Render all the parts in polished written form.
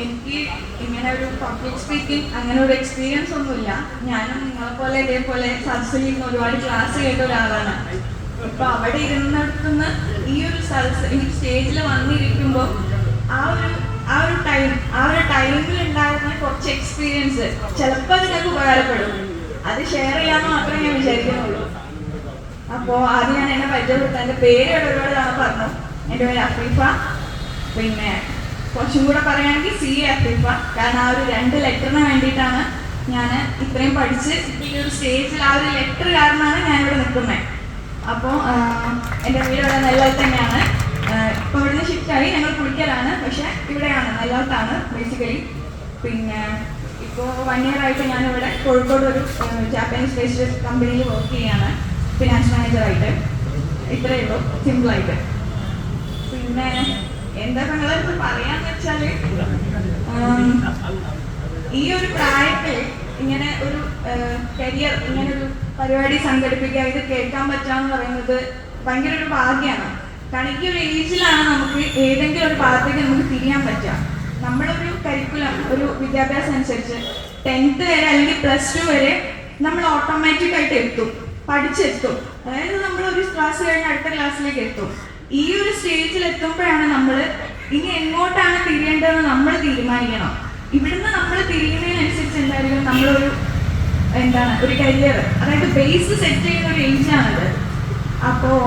എനിക്ക് ഇങ്ങനെ ഒരു പബ്ലിക് സ്പീക്കിംഗ് അങ്ങനെ ഒരു എക്സ്പീരിയൻസ് ഒന്നുമില്ല. ഞാനും നിങ്ങളെ പോലെ ഇതേപോലെ സദസ്സിൽ ഇരുന്ന് ഒരുപാട് ക്ലാസ് കേട്ട ഒരാളാണ്. ഇപ്പൊ അവിടെ ഇരുന്നിടത്തുനിന്ന് ഈ ഒരു സദസ് ഈ സ്റ്റേജിൽ വന്നിരിക്കുമ്പോൾ ആ ഒരു ടൈമിൽ ഉണ്ടായിരുന്ന കുറച്ച് എക്സ്പീരിയൻസ് ചിലപ്പോൾ അതിനൊക്കെ ഉപകാരപ്പെടും. അത് ഷെയർ ചെയ്യാമെന്ന് മാത്രമേ ഞാൻ വിചാരിക്കുന്നുള്ളൂ. അപ്പോൾ ആദ്യം ഞാൻ എന്നെ പരിചയപ്പെടുത്താം. എൻ്റെ പേര് ഒരുപാട് തവണ പറഞ്ഞു. എൻ്റെ പേര് അഫീഫ. പിന്നെ കുറച്ചും കൂടെ പറയുകയാണെങ്കിൽ CA അഫീഫ. കാരണം ആ ഒരു 2 ലെറ്ററിന് വേണ്ടിയിട്ടാണ് ഞാൻ ഇത്രയും പഠിച്ച് ഈ ഒരു സ്റ്റേജിൽ ആ ഒരു ലെറ്റർ കാരണമാണ് ഞാനിവിടെ നിൽക്കുന്നത്. അപ്പോൾ എൻ്റെ വീട് ഇവിടെ നെല്ലത്ത് തന്നെയാണ്. ഇപ്പോൾ ഇവിടുന്ന് ഷിഫ്റ്റായി ഞങ്ങൾ കുളിക്കലാണ്, പക്ഷേ ഇവിടെയാണ്, നെല്ലത്താണ് ബേസിക്കലി. പിന്നെ ഇപ്പോൾ 1 year ആയിട്ട് ഞാനിവിടെ കോഴിക്കോട് ഒരു ജാപ്പനീസ് ബേസ്ഡ് കമ്പനിയിൽ വർക്ക് ചെയ്യുകയാണ്, ഫിനാൻസ് മാനേജറായിട്ട്. ഇത്രയേ ഉള്ളൂ സിമ്പിളായിട്ട്. പിന്നെ എന്താ നിങ്ങളടുത്ത് പറയാന്ന് വെച്ചാല്, ഈ ഒരു പ്രായത്തിൽ ഇങ്ങനെ ഒരു കരിയർ, ഇങ്ങനെ ഒരു പരിപാടി സംഘടിപ്പിക്കുക, ഇത് കേൾക്കാൻ പറ്റാന്ന് പറയുന്നത് ഭയങ്കര ഒരു ഭാഗ്യമാണ്. കാരണം ഈ ഒരു ഏജിലാണ് നമുക്ക് ഏതെങ്കിലും ഒരു ഭാഗത്തേക്ക് നമുക്ക് തിരിയാൻ പറ്റുക. നമ്മളൊരു കരിക്കുലം, ഒരു വിദ്യാഭ്യാസം അനുസരിച്ച് 10th വരെ അല്ലെങ്കിൽ +2 വരെ നമ്മൾ ഓട്ടോമാറ്റിക്കായിട്ട് എത്തും, പഠിച്ചെത്തും. അതായത് നമ്മൾ ഒരു ക്ലാസ് കഴിഞ്ഞ് അടുത്ത ക്ലാസ്സിലേക്ക് എത്തും. ഈ ഒരു സ്റ്റേജിൽ എത്തുമ്പോഴാണ് നമ്മൾ ഇനി എങ്ങോട്ടാണ് തിരിയേണ്ടതെന്ന് നമ്മൾ തീരുമാനിക്കണം. ഇവിടുന്ന് നമ്മൾ തിരിയുന്നതിനനുസരിച്ച് എന്തായാലും നമ്മളൊരു ഒരു കരിയർ, അതായത് ബേസ് സെറ്റ് ചെയ്യുന്ന ഒരു ഏജാണത്. അപ്പോൾ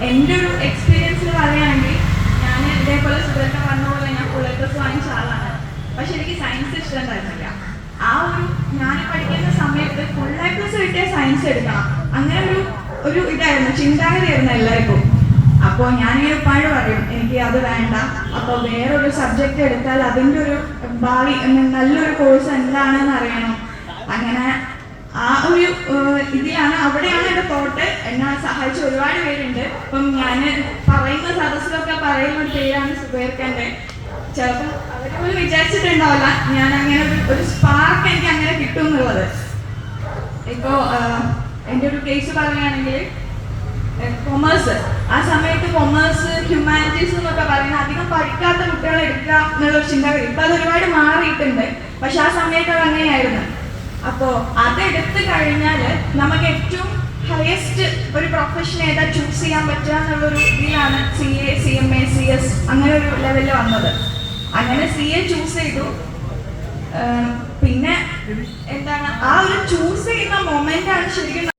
എൻ്റെ ഒരു എക്സ്പീരിയൻസിൽ പറയുകയാണെങ്കിൽ, ഞാൻ ഇതേപോലെ സുബ്രത പറഞ്ഞ പോലെ ഞാൻ ഫുൾ A+ വാങ്ങിച്ച ആളാണ്. പക്ഷെ എനിക്ക് സയൻസ് ഇഷ്ടമുണ്ടായിരുന്നില്ല. ആ ഒരു ഞാൻ പഠിക്കുന്ന സമയത്ത് ഫുൾ A+ കിട്ടിയ സയൻസ് എടുക്കണം, അങ്ങനെ ഒരു ഇതായിരുന്നു, ചിന്താഗതിയായിരുന്നു എല്ലാവർക്കും. അപ്പോൾ ഞാനിങ്ങനെ ഉപ്പാട് പറയും എനിക്ക് അത് വേണ്ട, അപ്പോൾ വേറൊരു സബ്ജക്റ്റ് എടുത്താൽ അതിൻ്റെ ഒരു ഭാവി നല്ലൊരു കോഴ്സ് എന്താണെന്ന് അറിയണം. അങ്ങനെ ആ ഒരു ഇതിലാണ്, അവിടെയാണ് എൻ്റെ തോട്ട്. എന്നെ സഹായിച്ച ഒരുപാട് പേരുണ്ട്. ഇപ്പം ഞാൻ പറയുന്ന സദസ്സിലൊക്കെ പറയുന്ന ഒരു പേരാണ് സുബൈർക്കൻ്റെ. ചിലപ്പം അവർ പോലും വിചാരിച്ചിട്ടുണ്ടാവില്ല ഞാൻ അങ്ങനെ ഒരു സ്പാർക്ക് എനിക്ക് അങ്ങനെ കിട്ടും എന്നുള്ളത്. ഇപ്പോൾ എൻ്റെ ഒരു കേസ് പറയുകയാണെങ്കിൽ, കൊമേഴ്സ്, ആ സമയത്ത് കൊമേഴ്സ്, ഹ്യൂമാനിറ്റീസ് എന്നൊക്കെ പറയുന്നത് അധികം പഠിക്കാത്ത കുട്ടികളെ എടുക്കുക എന്നുള്ളൊരു ചിന്താഗതി. ഇപ്പം അത് ഒരുപാട് മാറിയിട്ടുണ്ട്, പക്ഷെ ആ സമയത്ത് അത് അങ്ങനെയായിരുന്നു. അപ്പോൾ അതെടുത്ത് കഴിഞ്ഞാൽ നമുക്ക് ഏറ്റവും ഹയസ്റ്റ് ഒരു പ്രൊഫഷൻ ഏതാ ചൂസ് ചെയ്യാൻ പറ്റുക എന്നുള്ളൊരു ഇതിലാണ് CA, CMA, CS അങ്ങനെ ഒരു ലെവലിൽ വന്നത്. അങ്ങനെ CA ചൂസ് ചെയ്തു. പിന്നെ ആ ഒരു ചൂസ് ചെയ്യുന്ന മൊമെൻ്റാണ് ശരിക്കും